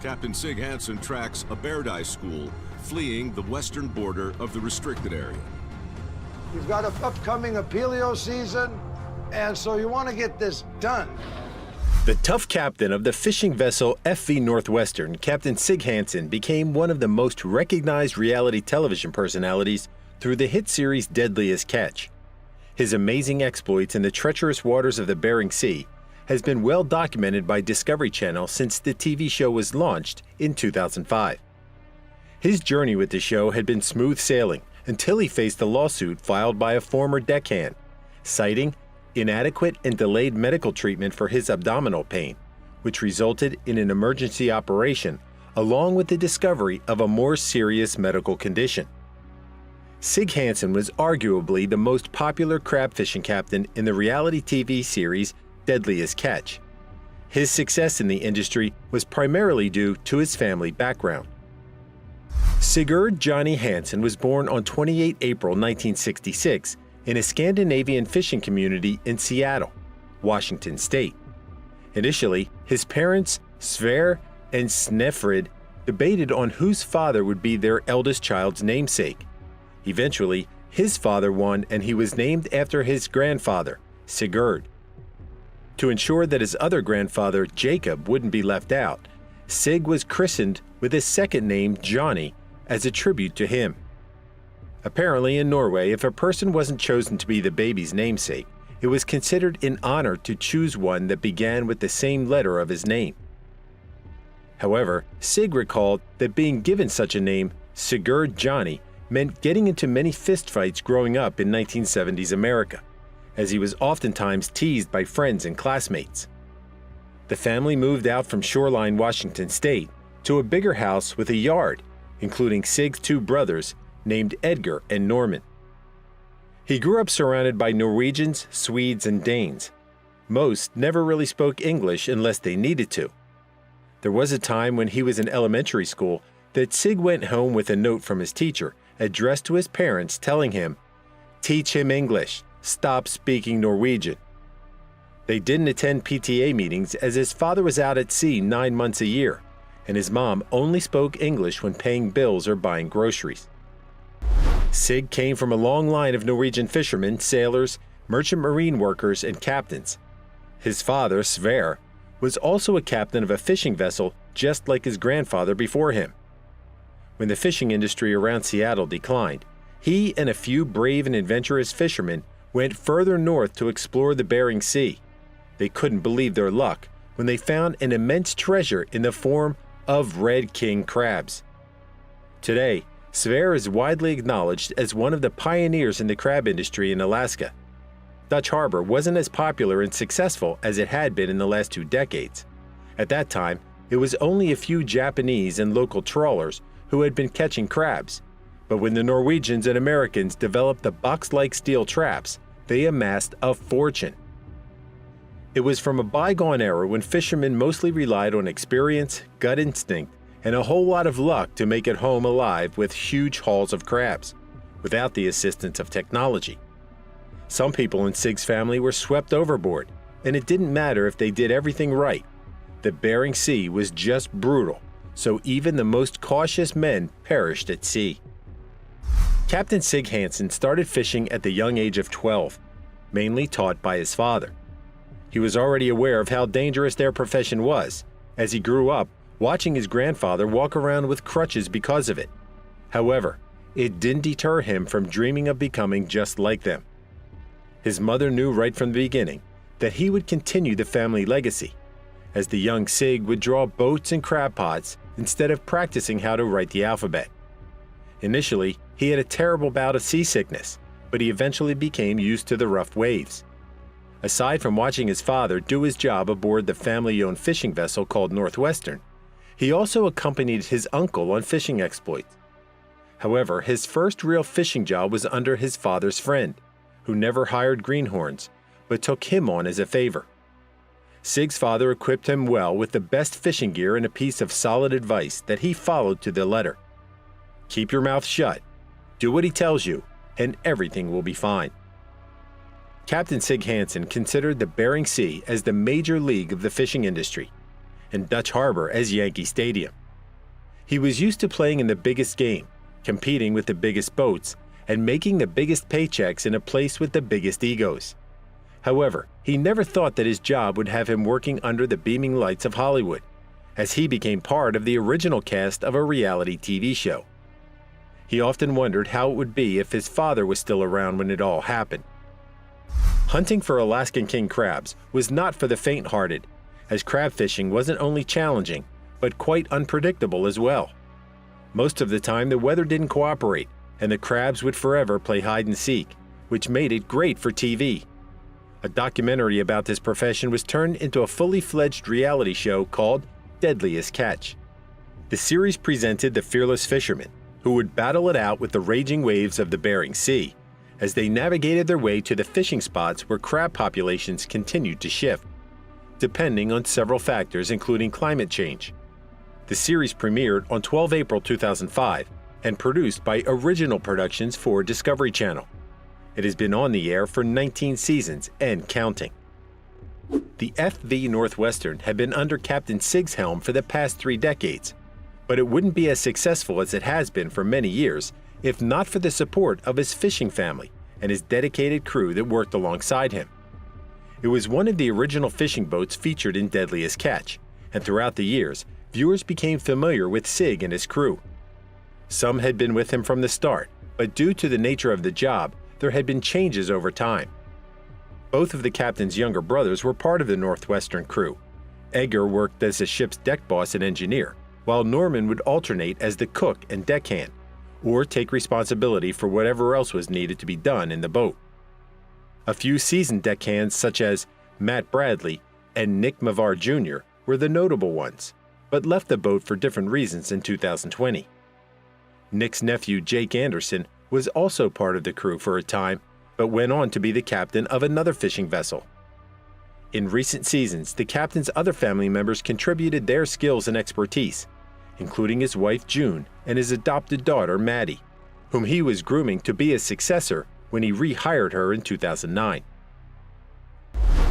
Captain Sig Hansen tracks a bear dye school fleeing the western border of the restricted area. You've got an upcoming apelio season, and so you want to get this done. The tough captain of the fishing vessel FV Northwestern, Captain Sig Hansen, became one of the most recognized reality television personalities through the hit series Deadliest Catch. His amazing exploits in the treacherous waters of the Bering Sea has been well documented by Discovery Channel since the TV show was launched in 2005. His journey with the show had been smooth sailing until he faced a lawsuit filed by a former deckhand, citing inadequate and delayed medical treatment for his abdominal pain, which resulted in an emergency operation along with the discovery of a more serious medical condition. Sig Hansen was arguably the most popular crab fishing captain in the reality TV series Deadliest Catch. His success in the industry was primarily due to his family background. Sigurd Jonny Hansen was born on 28 April 1966 in a Scandinavian fishing community in Seattle, Washington State. Initially, his parents, Sverre and Snefrid, debated on whose father would be their eldest child's namesake. Eventually, his father won and he was named after his grandfather, Sigurd. To ensure that his other grandfather, Jacob, wouldn't be left out, Sig was christened with his second name, Johnny, as a tribute to him. Apparently in Norway, if a person wasn't chosen to be the baby's namesake, it was considered an honor to choose one that began with the same letter of his name. However, Sig recalled that being given such a name, Sigurd Jonny, meant getting into many fistfights growing up in 1970s America, as he was oftentimes teased by friends and classmates. The family moved out from Shoreline, Washington State, to a bigger house with a yard, including Sig's two brothers, named Edgar and Norman. He grew up surrounded by Norwegians, Swedes, and Danes. Most never really spoke English unless they needed to. There was a time when he was in elementary school that Sig went home with a note from his teacher addressed to his parents telling him, "Teach him English, stop speaking Norwegian." They didn't attend PTA meetings as his father was out at sea 9 months a year, and his mom only spoke English when paying bills or buying groceries. Sig came from a long line of Norwegian fishermen, sailors, merchant marine workers, and captains. His father, Sverre, was also a captain of a fishing vessel just like his grandfather before him. When the fishing industry around Seattle declined, he and a few brave and adventurous fishermen went further north to explore the Bering Sea. They couldn't believe their luck when they found an immense treasure in the form of red king crabs. Today, Sverre is widely acknowledged as one of the pioneers in the crab industry in Alaska. Dutch Harbor wasn't as popular and successful as it had been in the last 2 decades. At that time, it was only a few Japanese and local trawlers who had been catching crabs. But when the Norwegians and Americans developed the box-like steel traps, they amassed a fortune. It was from a bygone era when fishermen mostly relied on experience, gut instinct, and a whole lot of luck to make it home alive with huge hauls of crabs, without the assistance of technology. Some people in Sig's family were swept overboard, and it didn't matter if they did everything right. The Bering Sea was just brutal, so even the most cautious men perished at sea. Captain Sig Hansen started fishing at the young age of 12, mainly taught by his father. He was already aware of how dangerous their profession was, as he grew up watching his grandfather walk around with crutches because of it. However, it didn't deter him from dreaming of becoming just like them. His mother knew right from the beginning that he would continue the family legacy, as the young Sig would draw boats and crab pots instead of practicing how to write the alphabet. Initially, he had a terrible bout of seasickness, but he eventually became used to the rough waves. Aside from watching his father do his job aboard the family-owned fishing vessel called Northwestern, he also accompanied his uncle on fishing exploits. However, his first real fishing job was under his father's friend, who never hired greenhorns, but took him on as a favor. Sig's father equipped him well with the best fishing gear and a piece of solid advice that he followed to the letter. Keep your mouth shut, do what he tells you, and everything will be fine. Captain Sig Hansen considered the Bering Sea as the major league of the fishing industry. and Dutch Harbor as Yankee Stadium. He was used to playing in the biggest game, competing with the biggest boats, and making the biggest paychecks in a place with the biggest egos. However, he never thought that his job would have him working under the beaming lights of Hollywood, as he became part of the original cast of a reality TV show. He often wondered how it would be if his father was still around when it all happened. Hunting for Alaskan king crabs was not for the faint-hearted, as crab fishing wasn't only challenging, but quite unpredictable as well. Most of the time the weather didn't cooperate, and the crabs would forever play hide and seek, which made it great for TV. A documentary about this profession was turned into a fully fledged reality show called Deadliest Catch. The series presented the fearless fishermen, who would battle it out with the raging waves of the Bering Sea, as they navigated their way to the fishing spots where crab populations continued to shift, depending on several factors including climate change. The series premiered on 12 April 2005 and produced by Original Productions for Discovery Channel. It has been on the air for 19 seasons and counting. The FV Northwestern had been under Captain Sig's helm for the past 3 decades, but it wouldn't be as successful as it has been for many years if not for the support of his fishing family and his dedicated crew that worked alongside him. It was one of the original fishing boats featured in Deadliest Catch, and throughout the years, viewers became familiar with Sig and his crew. Some had been with him from the start, but due to the nature of the job, there had been changes over time. Both of the captain's younger brothers were part of the Northwestern crew. Edgar worked as the ship's deck boss and engineer, while Norman would alternate as the cook and deckhand, or take responsibility for whatever else was needed to be done in the boat. A few seasoned deckhands such as Matt Bradley and Nick Mavar Jr. were the notable ones, but left the boat for different reasons in 2020. Nick's nephew Jake Anderson was also part of the crew for a time, but went on to be the captain of another fishing vessel. In recent seasons, the captain's other family members contributed their skills and expertise, including his wife June and his adopted daughter Maddie, whom he was grooming to be his successor when he rehired her in 2009.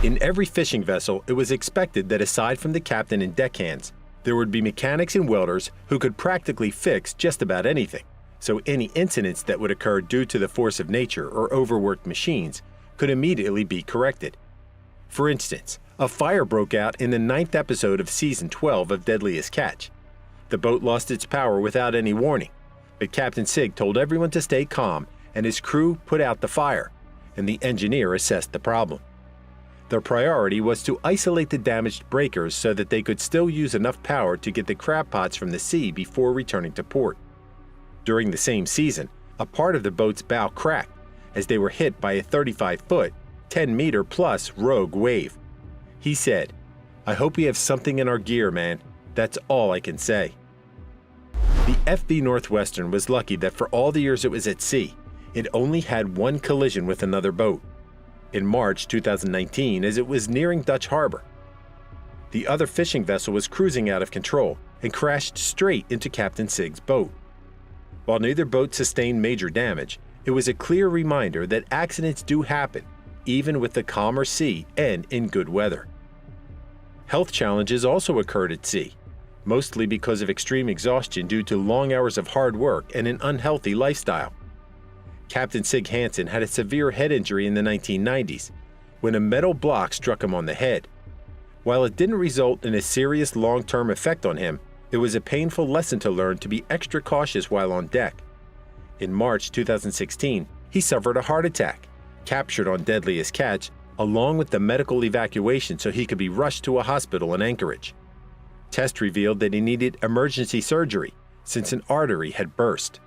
In every fishing vessel, it was expected that aside from the captain and deckhands, there would be mechanics and welders who could practically fix just about anything, so any incidents that would occur due to the force of nature or overworked machines could immediately be corrected. For instance, a fire broke out in the 9th episode of Season 12 of Deadliest Catch. The boat lost its power without any warning, but Captain Sig told everyone to stay calm and his crew put out the fire, and the engineer assessed the problem. Their priority was to isolate the damaged breakers so that they could still use enough power to get the crab pots from the sea before returning to port. During the same season, a part of the boat's bow cracked as they were hit by a 35-foot, 10-meter-plus rogue wave. He said, "I hope we have something in our gear, man. That's all I can say." The FV Northwestern was lucky that for all the years it was at sea, it only had one collision with another boat. In March 2019, as it was nearing Dutch Harbor. The other fishing vessel was cruising out of control and crashed straight into Captain Sig's boat. While neither boat sustained major damage, it was a clear reminder that accidents do happen, even with the calmer sea and in good weather. Health challenges also occurred at sea, mostly because of extreme exhaustion due to long hours of hard work and an unhealthy lifestyle. Captain Sig Hansen had a severe head injury in the 1990s when a metal block struck him on the head. While it didn't result in a serious long-term effect on him, it was a painful lesson to learn to be extra cautious while on deck. In March 2016, he suffered a heart attack, captured on Deadliest Catch, along with the medical evacuation so he could be rushed to a hospital in Anchorage. Tests revealed that he needed emergency surgery since an artery had burst.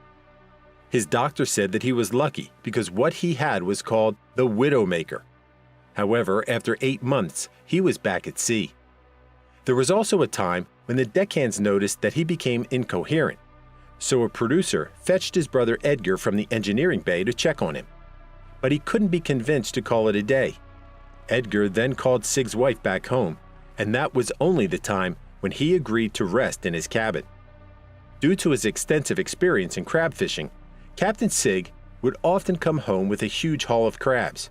His doctor said that he was lucky because what he had was called the Widowmaker. However, after 8 months, he was back at sea. There was also a time when the deckhands noticed that he became incoherent, so a producer fetched his brother Edgar from the engineering bay to check on him. But he couldn't be convinced to call it a day. Edgar then called Sig's wife back home, and that was only the time when he agreed to rest in his cabin. Due to his extensive experience in crab fishing, Captain Sig would often come home with a huge haul of crabs.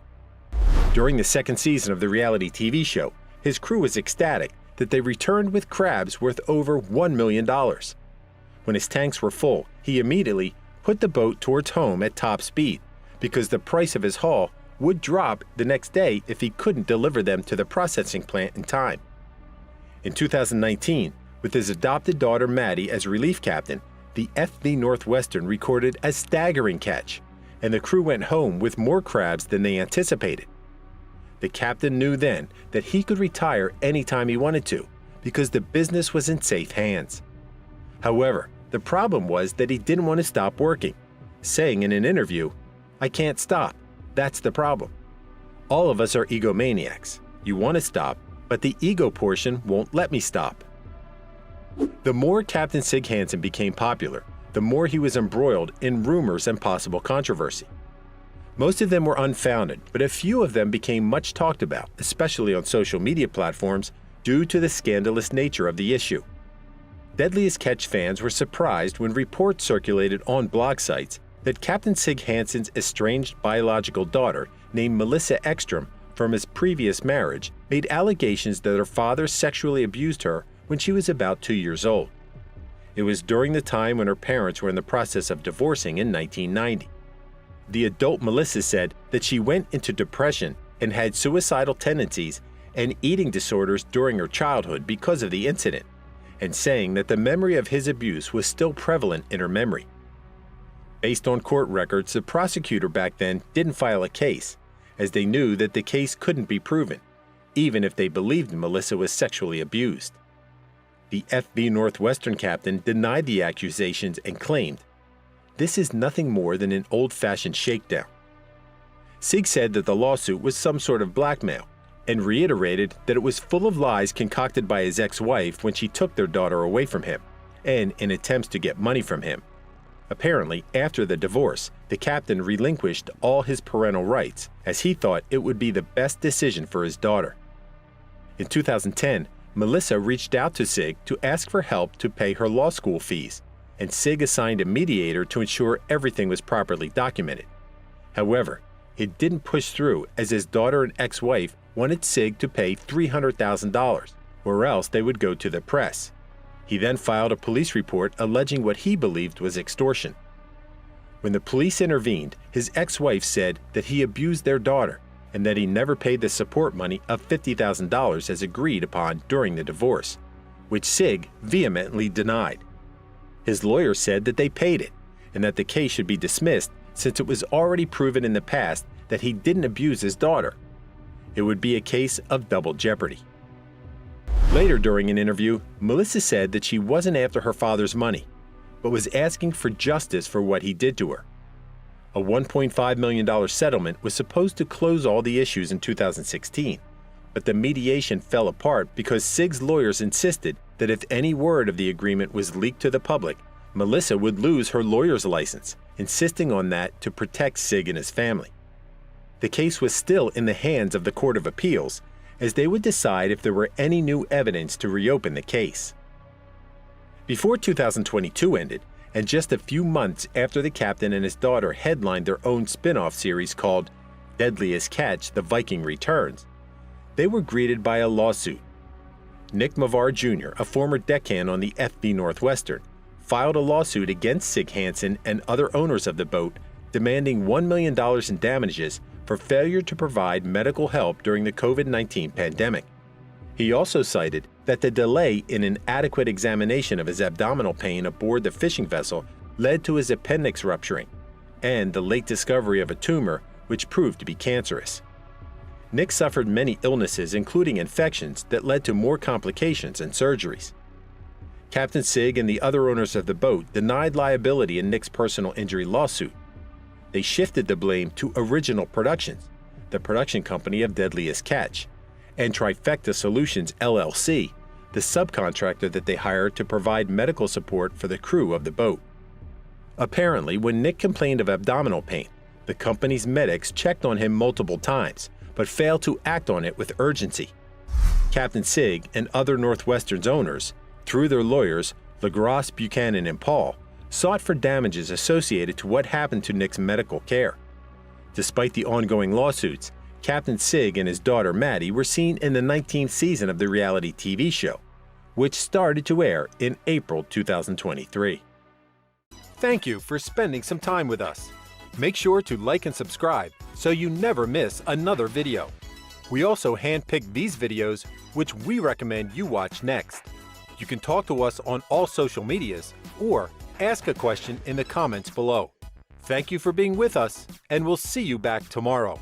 During the second season of the reality TV show, his crew was ecstatic that they returned with crabs worth over $1 million. When his tanks were full, he immediately put the boat towards home at top speed because the price of his haul would drop the next day if he couldn't deliver them to the processing plant in time. In 2019, with his adopted daughter Maddie as relief captain, the FV Northwestern recorded a staggering catch, and the crew went home with more crabs than they anticipated. The captain knew then that he could retire anytime he wanted to because the business was in safe hands. However, the problem was that he didn't want to stop working, saying in an interview, "I can't stop. That's the problem. All of us are egomaniacs. You want to stop, but the ego portion won't let me stop." The more Captain Sig Hansen became popular, the more he was embroiled in rumors and possible controversy. Most of them were unfounded, but a few of them became much talked about, especially on social media platforms, due to the scandalous nature of the issue. Deadliest Catch fans were surprised when reports circulated on blog sites that Captain Sig Hansen's estranged biological daughter, named Melissa Ekstrom, from his previous marriage, made allegations that her father sexually abused her when she was about 2 years old. It was during the time when her parents were in the process of divorcing in 1990. The adult Melissa said that she went into depression and had suicidal tendencies and eating disorders during her childhood because of the incident, and saying that the memory of his abuse was still prevalent in her memory. Based on court records, the prosecutor back then didn't file a case, as they knew that the case couldn't be proven, even if they believed Melissa was sexually abused. The FV Northwestern captain denied the accusations and claimed, "This is nothing more than an old-fashioned shakedown." Sig said that the lawsuit was some sort of blackmail, and reiterated that it was full of lies concocted by his ex-wife when she took their daughter away from him, and in attempts to get money from him. Apparently, after the divorce, the captain relinquished all his parental rights, as he thought it would be the best decision for his daughter. In 2010, Melissa reached out to Sig to ask for help to pay her law school fees, and Sig assigned a mediator to ensure everything was properly documented. However, it didn't push through, as his daughter and ex-wife wanted Sig to pay $300,000, or else they would go to the press. He then filed a police report alleging what he believed was extortion. When the police intervened, his ex-wife said that he abused their daughter and that he never paid the support money of $50,000 as agreed upon during the divorce, which Sig vehemently denied. His lawyer said that they paid it and that the case should be dismissed since it was already proven in the past that he didn't abuse his daughter. It would be a case of double jeopardy. Later during an interview, Melissa said that she wasn't after her father's money, but was asking for justice for what he did to her. A $1.5 million settlement was supposed to close all the issues in 2016, but the mediation fell apart because Sig's lawyers insisted that if any word of the agreement was leaked to the public, Melissa would lose her lawyer's license, insisting on that to protect Sig and his family. The case was still in the hands of the Court of Appeals, as they would decide if there were any new evidence to reopen the case. Before 2022 ended, and just a few months after the captain and his daughter headlined their own spin-off series called Deadliest Catch: The Viking Returns, they were greeted by a lawsuit. Nick Mavar Jr., a former deckhand on the FV Northwestern, filed a lawsuit against Sig Hansen and other owners of the boat, demanding $1 million in damages for failure to provide medical help during the COVID-19 pandemic. He also cited that the delay in an adequate examination of his abdominal pain aboard the fishing vessel led to his appendix rupturing, and the late discovery of a tumor which proved to be cancerous. Nick suffered many illnesses, including infections, that led to more complications and surgeries. Captain Sig and the other owners of the boat denied liability in Nick's personal injury lawsuit. They shifted the blame to Original Productions, the production company of Deadliest Catch, and Trifecta Solutions LLC, the subcontractor that they hired to provide medical support for the crew of the boat. Apparently, when Nick complained of abdominal pain, the company's medics checked on him multiple times, but failed to act on it with urgency. Captain Sig and other Northwestern's owners, through their lawyers, LaGrosse, Buchanan, and Paul, sought for damages associated to what happened to Nick's medical care. Despite the ongoing lawsuits, Captain Sig and his daughter Maddie were seen in the 19th season of the reality TV show, which started to air in April 2023. Thank you for spending some time with us. Make sure to like and subscribe so you never miss another video. We also handpick these videos which we recommend you watch next. You can talk to us on all social medias or ask a question in the comments below. Thank you for being with us, and we'll see you back tomorrow.